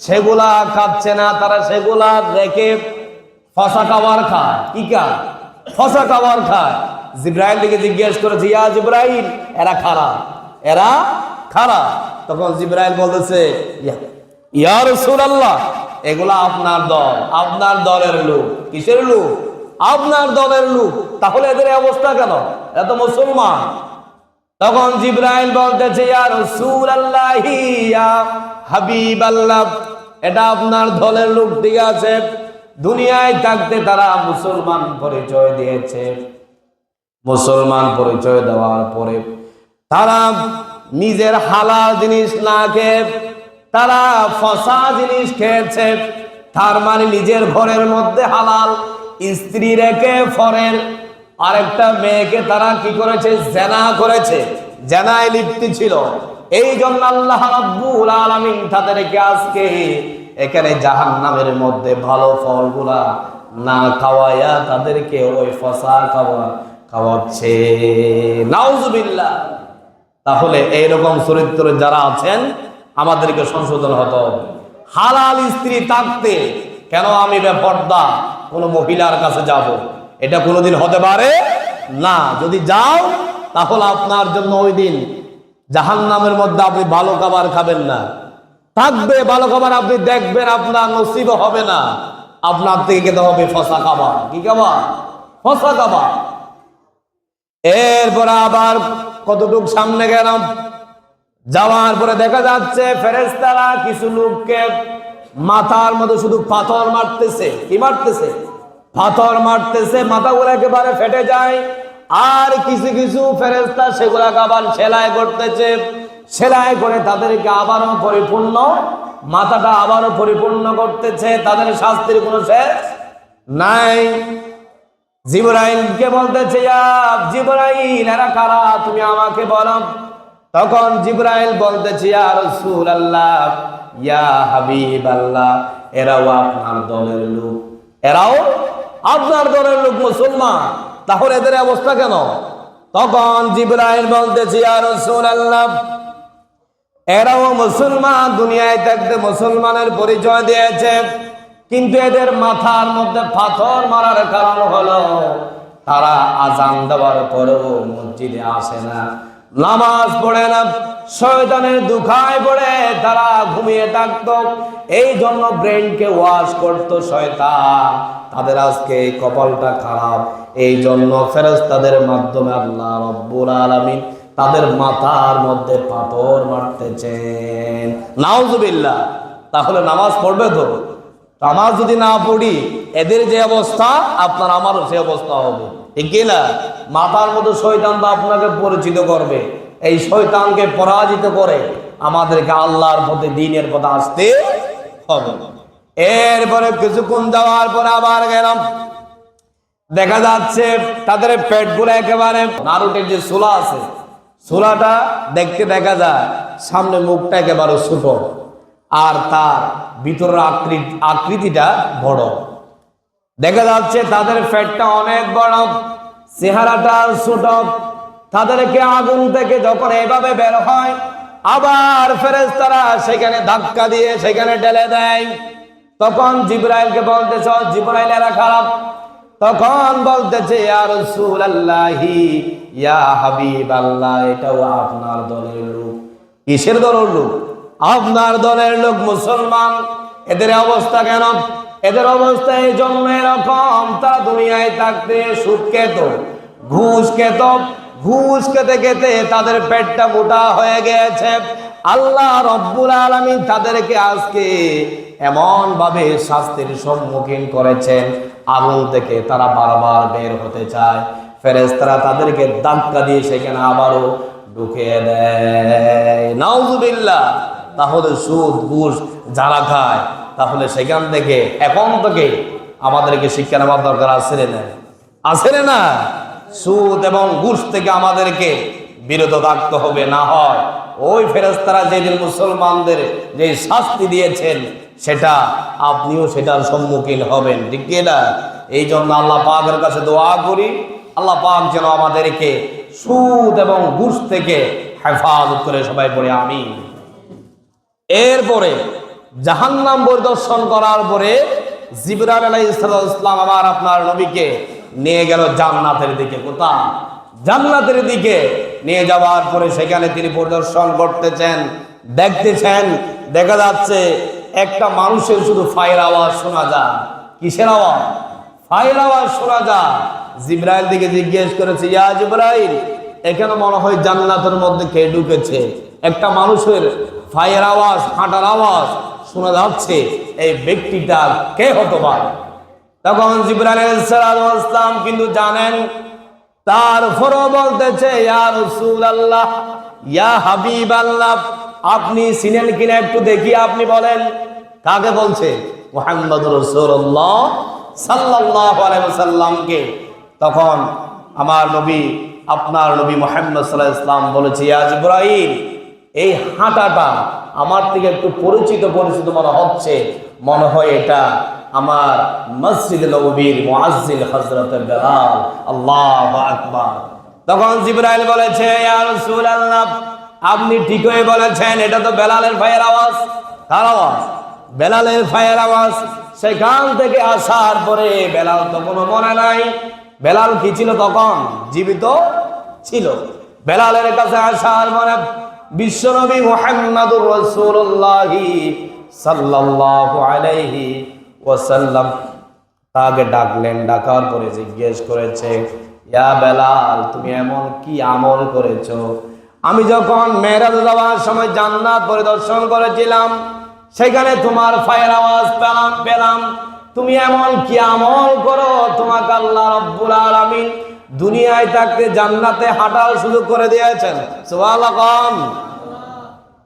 সেগুলা খাচ্ছে না, তারা সেগুলা রেখে ফসা খাবার খায়। কি খায়? ফসা খাবার খায়। জিবরাইল দিকে জিজ্ঞেস করেছে, ইয়া জিবরাইল, এরা খারাপ, এরা খারাপ। তখন জিবরাইল বলতেছে, ইয়া রাসূলুল্লাহ, এগুলা আপনার দল, আপনার দলের লোক। কিসের লোক? আপনার দলের লোক। তাহলে এদের অবস্থা কেন? এরা তো মুসলমান। তখন জিবরাইল বলতেছে, ইয়া রাসূলুল্লাহ, ইয়া হাবিবাল্লাহ, এটা আপনার দলের লোক, ঠিক আছে, দুনিয়ায় থাকতে তারা মুসলমান পরিচয় দিয়েছে। মুসলমান পরিচয় দেওয়ার পরে তারা নিজের হালাল জিনিস না খেয়ে তারা ফসা জিনিস খেয়েছে। তার মানে নিজের ঘরের মধ্যে হালাল স্ত্রী রেখে ফরের আরেকটা মেয়েকে তারা কি করেছে? জেনা করেছে, জেনায় লিপ্ত ছিল। এই জন্য আল্লাহ রাব্বুল আলামিন তাদেরকে আজকে এখানে জাহান্নামের মধ্যে ভালো ফলগুলা না খাওয়াইয়া তাদেরকে ওই ফসা খাওয়াচ্ছে। নাউজুবিল্লাহ। তাহলে এইরকম চরিত্র যারা আছেন আমাদেরকে সংশোধন হতে হবে। হালাল স্ত্রী থাকতে কেন আমি বেপর্দা কোনো মহিলার কাছে যাব? এটা কোনোদিন হতে পারে না। যদি যাও তাহলে আপনার জন্য ওই দিন জাহান্নামের মধ্যে আপনি ভালো খাবার খাবেন না। থাকবে ভালো খাবার, আপনি দেখবেন আপনার নসিব হবে না। আপনার থেকে খেতে হবে ফসা খাবার। কি খাবার? ফসা খাবার। এরপরে আবার কতটুক সামনে গেলাম, যাওয়ার পরে দেখা যাচ্ছে ফেরেশতারা কিছু লোককে মাথার মধ্যে শুধু পাথর মারতেছে। কি মারতেছে? পাথর মারতেছে, মাথাগুলো একেবারে ফেটে যায়। আর কিছু কিছু ফেরেশতা সেগুলাকে আবার সেলাই করতেছে। সেলাই করে তাদেরকে আবারও পরিপূর্ণ, মাথাটা আবারও পরিপূর্ণ করতেছে। তাদের শাস্তির কোনো শেষ নাই। জিবরাইলকে বলতেছে, জিবরাইল এরা কারা? তুমি আমাকে বলো। তখন জিবরাইল বলতেছে, ইয়া রাসূলুল্লাহ, ইয়া হাবিবাল্লাহ, এরাও আপনার দলের লোক, এরাও আপনার দলের লোক, মুসলমান। তাহলে এদের অবস্থা কেন? তখন জিবরাইল বলতেছে, ইয়া রাসূলুল্লাহ, এরাও মুসলমান, দুনিয়ায় থাকতে মুসলমানের পরিচয় দিয়েছে, কিন্তু এদের মাথার মধ্যে পাথর মারার কারণ হলো তারা আযান দেওয়ার পরেও মসজিদে আসে না, নামাজ পড়ে না, শয়তানের দুখায় পড়ে তারা ঘুমিয়ে থাকতো। এই জন্য ব্রেনকে ওয়াশ করতো শয়তান। তাদের আজকে কপালটা খারাপ। এই জন্য ফেরেশতাদের মাধ্যমে আল্লাহ রাব্বুল আলামিন তাদের মাথার মধ্যে পাথর মারতেছেন। নাউজুবিল্লাহ। তাহলে নামাজ পড়বে তো? নামাজ যদি না পড়ি এদের যে অবস্থা আপনার আমারও সে অবস্থা হবে, ঠিক না? মাথার মধ্যে শয়তান তো আপনাকে পরিচিত করবে। এই শয়তানকে পরাজিত করে আমাদেরকে আল্লাহর পথে, দ্বীনের পথে আসতে হবে। এরপরে কিছুক্ষণ যাওয়ার পরে আবার গেলাম, দেখা যাচ্ছে তাদের পেটগুলো একেবারে নারুটের যে ছোলা আছে, ছোলাটা দেখতে দেখা যায়, সামনে মুখটা একেবারে ছোট আর তার ভিতরের আকৃতিটা বড়। দেখা যাচ্ছে তাদের পেটটা অনেক বড়, চেহারাটা ছোট। তাদেরকে আগুন থেকে যখন এভাবে বের হয়, আবার ফেরেশতারা সেখানে ধাক্কা দিয়ে সেখানে ঢেলে দেয়। তখন জিবরাইলকে বলতেছে, জিবরাইল এরা খারাপ। তখন বলতেছে, ইয়া রাসূলুল্লাহি, ইয়া হাবিবাল্লাহ, এটাও আপনার দলের লোক। কিসের দলের লোক? আপনার দলের লোক, মুসলমান। এদের অবস্থা কেন? এদের অবস্থা এই জন্য এরকম, তারা দুনিয়ায় থাকতে সুদ খেত, ঘুষ খেত, ঘুষ খেতে খেতে তাদের পেটটা মোটা হয়ে গেছে। আল্লাহ রাব্বুল আলামিন তাদেরকে আজকে এমন ভাবে শাস্তির সম্মুখীন করেছেন, আগুন থেকে তারা বারবার বের হতে চায়। ফেরেশতারা তাদেরকে ধাক্কা দিয়ে সেখানে আবারও ঢুকিয়ে দেয়। নাউজুবিল্লাহ। তাহলে সুদ ঘুষ যারা খায়, তাহলে সেখান থেকে এখন থেকে আমাদেরকে শিক্ষা নেওয়ার দরকার আছে না? আছে না? সুদ এবং ঘুষ থেকে আমাদেরকে বিরত থাকতে হবে। না হয় ওই ফেরেশতারা যেদিন মুসলমানদের যে শাস্তি দিয়েছেন সেটা আপনিও সেটার সম্মুখীন হবেন, ঠিক না? এই জন্য আল্লাহ পাকের কাছে দোয়া করি, আল্লাহ পাক যেন আমাদেরকে সুদ এবং ঘুষ থেকে হেফাজত করে। সবাই পড়ে আমিন। এরপরে জাহান্নাম পরিদর্শন করার পরে জিবরাইল আলাইহিস সালাম আবার আপনার নবীকে নিয়ে গেল জান্নাতের দিকে। কোথায়? জান্নাতের দিকে নিয়ে যাওয়ার পরে সেখানে তিনি পরিদর্শন করতেছেন, দেখতেছেন। দেখা যাচ্ছে একটা মানুষের শুধু ফায়ের আওয়াজ শোনা যায়। কিসের আওয়াজ? ফায়ের আওয়াজ শোনা যায়। জিবরাইল দিকে জিজ্ঞেস করেছে, ইয়া জিবরাইল, এখানে মনে হয় জান্নাতের মধ্যে কে ঢুকেছে? একটা মানুষের ফায়ের আওয়াজ, হাঁটার আওয়াজ শোনা যাচ্ছে, এই ব্যক্তিটা কে হতে পারে? তখন জিবরাইল আলাইহিস সালাম কিন্তু জানেন, তারপরও বলতেছে ইয়া রাসূলুল্লাহ, ইয়া হাবিবাল্লাহ, আপনি চিনেন কিনা একটু দেখি, আপনি বলেন। কাকে বলছে? মুহাম্মদুর রাসূলুল্লাহ সাল্লাল্লাহু আলাইহি ওয়াসাল্লামকে। তখন আমার নবী, আপনার নবী মুহাম্মদ সাল্লাল্লাহু আলাইহি ওয়াসাল্লাম বলেছে, ইয়া জিবরাইল, এই হাঁটাটা আমার থেকে একটু পরিচিত পরিচিত মনে হচ্ছে, মনে হয় এটা আমার মসজিদ নববীর মুয়াজ্জিন হযরত বেলাল। আল্লাহু আকবার। তখন জিবরাইল বলেছে, ইয়া রাসূলুল্লাহ, আপনি ঠিকই বলেছেন, এটা তো বেলালের ভাইয়ের আওয়াজ। কার আওয়াজ? বেলালের ভাইয়ের আওয়াজ। সেখান থেকে আসার পরে বেলাল তো কোনো মনে নাই। বেলাল কি ছিল তখন? জীবিত ছিল। বেলালের কাছে আসার পরে বিশ্বনবী মুহাম্মদুর রাসূলুল্লাহ সাল্লাল্লাহু আলাইহি ওয়াসাল্লাম তাকে ডাকলেন। ডাকার পরে জিজ্ঞেস করেছে, ইয়া বেলাল, তুমি এমন কি আমল করেছো? আমি যখন মেরাজ যাওয়ার সময় জান্নাত পরিদর্শন করেছিলাম, সেখানে তোমার পায়ের আওয়াজ পেলাম। তুমি এমন কি আমল করো, তোমাকে আল্লাহ রাব্বুল আলামিন দুনিয়ায় থাকতে জান্নাতে হাঁটার সুযোগ করে দিয়েছেন। সুবহানাল্লাহ।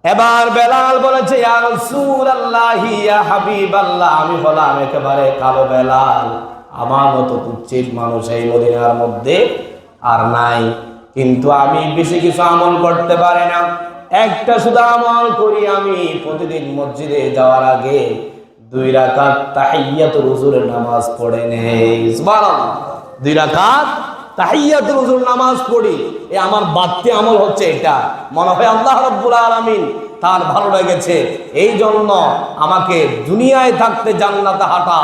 এবার বেলাল বলেছে, ইয়া রাসূলুল্লাহ, ইয়া হাবিবাল্লাহ, আমি হলাম একেবারে কালো বেলাল। আমার মতো কুচ্ছিত মানুষ এই মদিনার মধ্যে আর নাই, কিন্তু আমি বেশি কিছু আমল করতে পারি না। একটা শুধু আমল করি, আমি প্রতিদিন মসজিদে যাওয়ার আগে 2 রাকাত তাহিয়াতুল ওযুর নামাজ পড়ে নেই। সুবহানাল্লাহ। 2 রাকাত তাহিয়াতুল ওযুর নামাজ পড়ি। এই আমার বাড়তি আমল হচ্ছে এটা। মনে হয় আল্লাহ রাব্বুল আলামিন তার ভালো লেগেছে, এই জন্য আমাকে দুনিয়ায় থাকতে জান্নাতে হাঁটা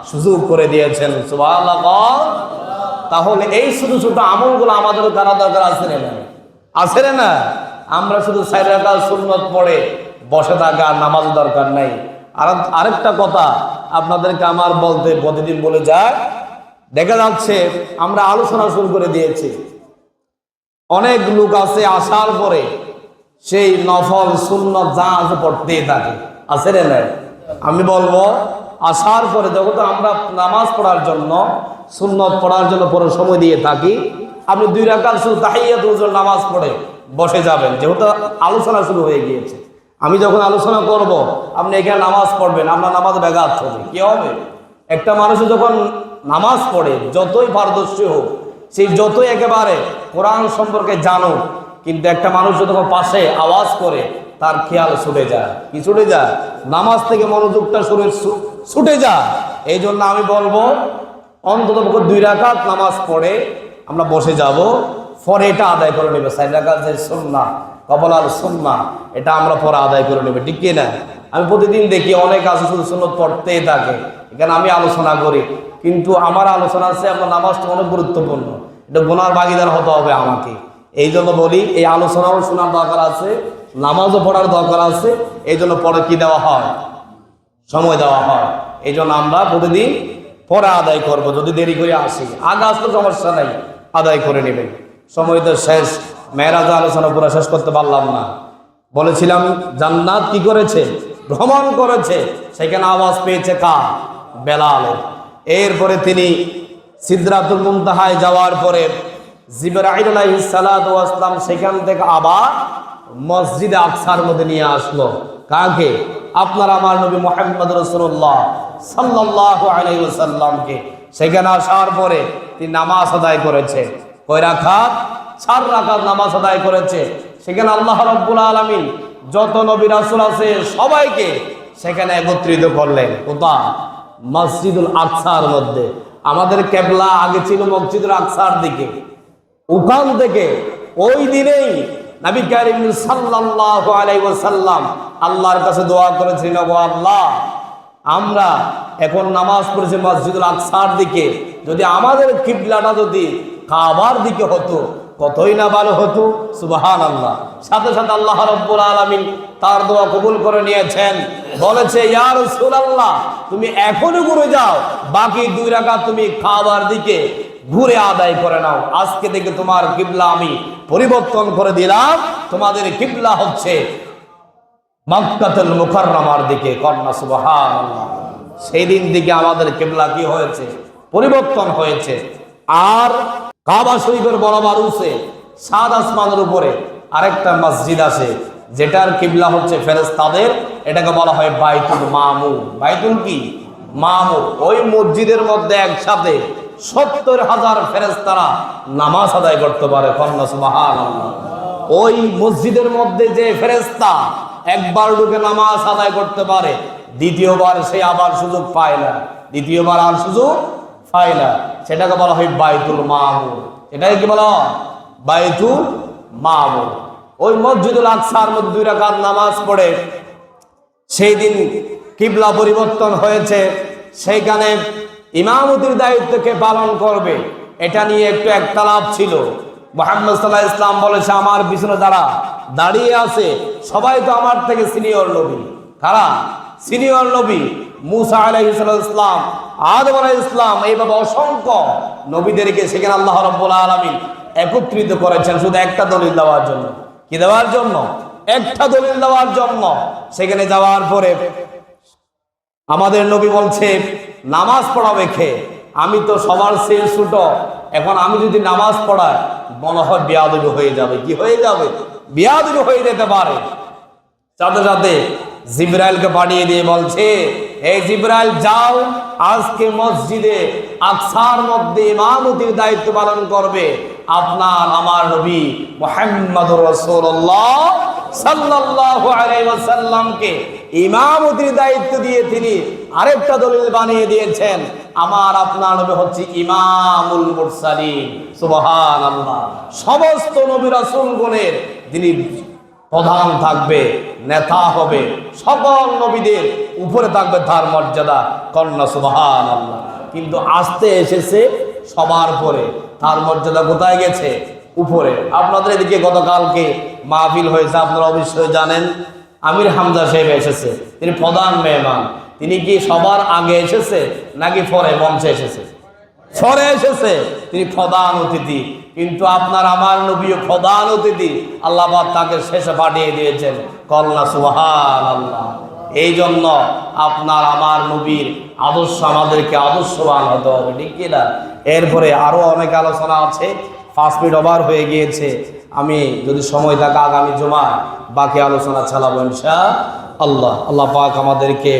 সুযোগ করে দিয়েছেন। সুবহানাল্লাহ। তাহলে এই ছোট ছোট আমলগুলো আমাদের করা দরকার আছে না? আছে না? আমরা শুধু 4 রাকাত সুন্নাত পড়ে বসে থাকা, নামাজ দরকার নাই। আর আরেকটা কথা আপনাদেরকে আমার বলতে প্রতিদিন বলে যায়, দেখা যাচ্ছে আমরা আলোচনা শুরু করে দিয়েছি, অনেক লোক আছে আসার পরে সেই নফল সুন্নত যা আছে পড়তেই থাকে। আছে না? আমি বলবো, আসার পরে যখন আমরা নামাজ পড়ার জন্য, সুন্নত পড়ার জন্য পরে সময় দিয়ে থাকি, আপনি 2 রাকাত শুধু তাহিয়াতুল ওযুর নামাজ পড়ে বসে যাবেন, যেহেতু আলোচনা শুরু হয়ে গিয়েছে। আমি যখন আলোচনা করব, আপনি এখানে নামাজ পড়বেন, আপনার নামাজ ব্যাঘাত হবে। কি হবে? একটা মানুষ যখন নামাজ পড়ে, যতই পারদর্শী হোক, সেই যতই একেবারে কোরআন সম্পর্কে জানুক, কিন্তু একটা মানুষ যখন পাশে আওয়াজ করে, তার খেয়াল ছুটে যায়। কি ছুটে যায়? নামাজ থেকে মনোযোগটা ছুটে যায়। এই জন্য আমি বলবো, অন্তত 2 রাকাত নামাজ পড়ে আমরা বসে যাব, পরে এটা আদায় করে নেবে। 4 রাকাত যে সুন্নাহ, কবলাল সুন্নাহ, এটা আমরা পরে আদায় করে নেবে। ঠিক কিনা? আমি প্রতিদিন দেখি অনেক আছে শুধু সুন্নত পড়তেই থাকে। এখানে আমি আলোচনা করি, কিন্তু আমার আলোচনা আছে, আপনার নামাজটা অনেক গুরুত্বপূর্ণ, এটা গুনার ভাগিদার হতে হবে আমাকে। এই জন্য বলি, এই আলোচনাও শোনার দরকার আছে, নামাজও পড়ার দরকার আছে। এই জন্য পরে কি দেওয়া হয়? সময় দেওয়া হয়। এই জন্য আমরা প্রতিদিন পরে আদায় করব। যদি দেরি করে আসি, আগে আসতে সমস্যা নাই, আদায় করে নেবেন। সময় তো শেষ, মেরাজ আলোচনা পুরো শেষ করতে পারলাম না। বলেছিলাম জান্নাত কি করেছে? ভ্রমণ করেছে। সেখানে আওয়াজ পেয়েছে কার? বেলালের। এরপরে তিনি সিদরাতুল মুনতাহায় যাওয়ার পরে জিবরাইল আলাইহিস সালাতু ওয়াস সালাম সেখান থেকে আবার মসজিদে আকসার মধ্যে নিয়ে আসলো। কাকে? আপনার আমার নবী মুহাম্মদ রাসূলুল্লাহ সাল্লাল্লাহু আলাইহি ওয়াসাল্লামকে। সেখানে আসার পরে তিনি নামাজ আদায় করেছে। কয় রাকাত? 4 রাকাত নামাজ আদায় করেছে। সেখানে আল্লাহ রাব্বুল আলামিন যত নবী রাসূল আছে সবাইকে সেখানে একত্রিত করলেন। কোথায়? মসজিদুল আকসার মধ্যে। আমাদের কিবলা আগে ছিল মসজিদুল আকসার দিকে। ওখান থেকে ওই দিনেই নবী কারীম সাল্লাল্লাহু আলাইহি ওয়াসাল্লাম আল্লাহর কাছে দোয়া করেছিলেন, ওগো আল্লাহ, আমরা এখন নামাজ পড়েছি মসজিদুল আকসার দিকে, যদি আমাদের কিবলাটা যদি কাবার দিকে হতো কতই না ভালো হতো। সুবহানাল্লাহ। সাথে সাথে আল্লাহ রাব্বুল আলামিন তার দোয়া কবুল করে নিয়েছেন। বলেছে, ইয়া রাসূলুল্লাহ, তুমি এখনো ঘুরে যাও, বাকি 2 রাকাত তুমি কাবার দিকে ঘুরে আদায় করে নাও। আজকে থেকে তোমার কিবলা আমি পরিবর্তন করে দিলাম, তোমাদের কিবলা হচ্ছে মক্কাতুল মুকাররমার দিকে। কন্যা সুবহানাল্লাহ। সেই দিন থেকে আমাদের কিবলা কি হয়েছে? পরিবর্তন হয়েছে। আর কাবা শরীফের বরাবর উঠে 7 আসমানের উপরে আরেকটা মসজিদ আছে, যেটার কিবলা হচ্ছে ফেরেশতাদের, এটাকে বলা হয় বাইতুল মামুর। বাইতুল কি? মামুর। ওই মসজিদের মধ্যে একসাথে 70,000 ফেরেশতারা নামাজ আদায় করতে পারে। সুবহানাল্লাহ। ওই মসজিদের মধ্যে যে ফেরেশতা একবার ঢুকে নামাজ আদায় করতে পারে, দ্বিতীয়বার সে আবার সুযোগ পায় না, দ্বিতীয়বার আর সুযোগ পায় না। সেটাকে বলা হয় বাইতুল মামুর। এটাকে কি বলা হয়? বাইতুল মামুর। ওই মসজিদুল আকসার মধ্যে 2 রাকাত নামাজ পড়ে সেই দিন কিবলা পরিবর্তন হয়েছে। সেইখানে ইমামতির দায়িত্বকে পালন করবে, এটা নিয়ে একটু একতলাপ ছিল। মুহাম্মদ সাল্লাল্লাহু আলাইহি ওয়াসাল্লাম বলেছে, আমার পিছনে যারা দাঁড়িয়ে আছে সবাই তো আমার থেকে সিনিয়র নবী। কারা সিনিয়র নবী? মুসা আলাইহিস সালাম, আদম আলাইহিস সালাম, এইভাবে অসংখ্য নবীদেরকে সেখানে আল্লাহ রাব্বুল আলামিন একত্রিত করেছেন শুধু একটা দলিল দেওয়ার জন্য। কি দেওয়ার জন্য? একটা দলিল দেওয়ার জন্য। সেখানে যাওয়ার পরে আমাদের নবী বলছে, নামাজ পড়াবে কে? আমি তো সবার চেয়ে ছোট, এখন আমি যদি নামাজ পড়াই মনে হয় বেয়াদবি হয়ে যাবে। কি হয়ে যাবে? বেয়াদবি হয়ে যেতে পারে। সাথে সাথে জিবরাইলকে পাঠিয়ে দিয়ে বলছে, এই জিবরাইল যাও, আজকে মসজিদে আকসার মধ্যে ইমামতির দায়িত্ব পালন করবে আপনার আমার নবী মুহাম্মদুর রাসূলুল্লাহ সাল্লাল্লাহু আলাইহি ওয়াসাল্লামকে ইমামতির দায়িত্ব দিয়ে তিনি আরেকটা দলিল বানিয়ে দিয়েছেন, আমার আপনার নবী হচ্ছে ইমামুল মুরসালিন। সুবহানাল্লাহ। সমস্ত নবী রাসূলগণের তিনি প্রধান থাকবে, নেতা হবে, সকল নবীদের উপরে থাকবে তার মর্যাদা। কন্যা সুবহানাল্লাহ। কিন্তু আসতে এসেছে সবার পরে, তার মর্যাদা কোথায় গেছে? উপরে। আপনাদের এদিকে গতকালকে মাহফিল হয়েছে, আপনারা অবশ্যই জানেন। আমির হামজা সাহেব এসেছে, তিনি প্রধান মেহমান। তিনি কি সবার আগে এসেছে নাকি পরে মঞ্চে এসেছে? পরে এসেছে, তিনি প্রধান অতিথি। কিন্তু আপনার আমার নবীও প্রধান অতিথি, আল্লাহ পাক তাকে শেষে পাঠিয়ে দিয়েছেন। কন্যা সুবহানাল্লাহ। এই জন্য আপনার আমার নবীর আদর্শ আমাদেরকে আদর্শবান হতে হবে, ঠিক কিনা? এরপরে আরো অনেক আলোচনা আছে। 5 মিনিট ওভার হয়ে গিয়েছে। আমি যদি সময় থাকে আগামী জুমায় বাকি আলোচনা চালাবো ইনশাআল্লাহ। আল্লাহ পাক আমাদেরকে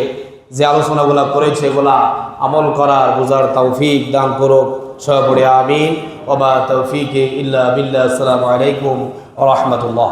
যে আলোচনাগুলো করেছে এগুলা আমল করার বুঝার তৌফিক দান করুক। সবাই পড়ে আমিন। ওয়া মা তৌফিকি ইল্লা বিল্লাহ। আসসালামু আলাইকুম ওয়া রাহমাতুল্লাহ।